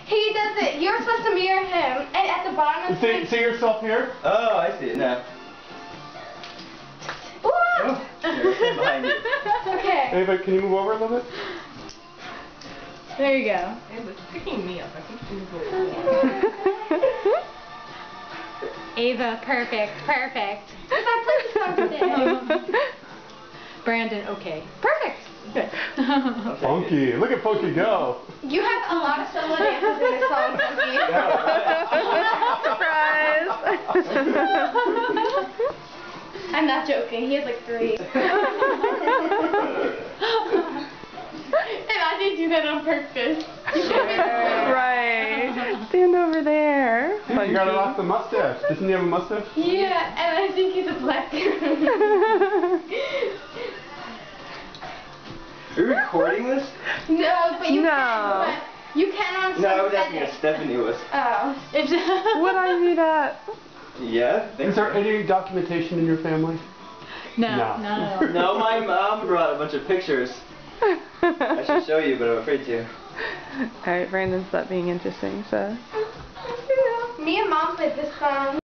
He does it. You're supposed to mirror him, and at the bottom of the See yourself here? Oh, I see it now. Oh, there's him behind you. Okay. Ava, can you move over a little bit? There you go. It was picking me up. I think she was a little Ava, perfect, perfect. If I played this song today. Brandon, okay. Perfect. Good. I'll take Funky. it. Look at Funky go. You have a lot of solo dances in this song, Funky. Surprise! I'm not joking. He has like 3. Imagine you do that on purpose. Right. Stand over there. Dude, you gotta rock the mustache. Doesn't he have a mustache? Yeah, and I think he's a black guy. Are you recording this? No, but you No. can. But you can on some No, I was asking if settings. Stephanie was. Oh. Would I do that? Yeah? Is there any documentation in your family? No, No. not at all. No, my mom brought a bunch of pictures. I should show you, but I'm afraid to. Alright, Brandon, stop being interesting, so. Me and Mom played this song.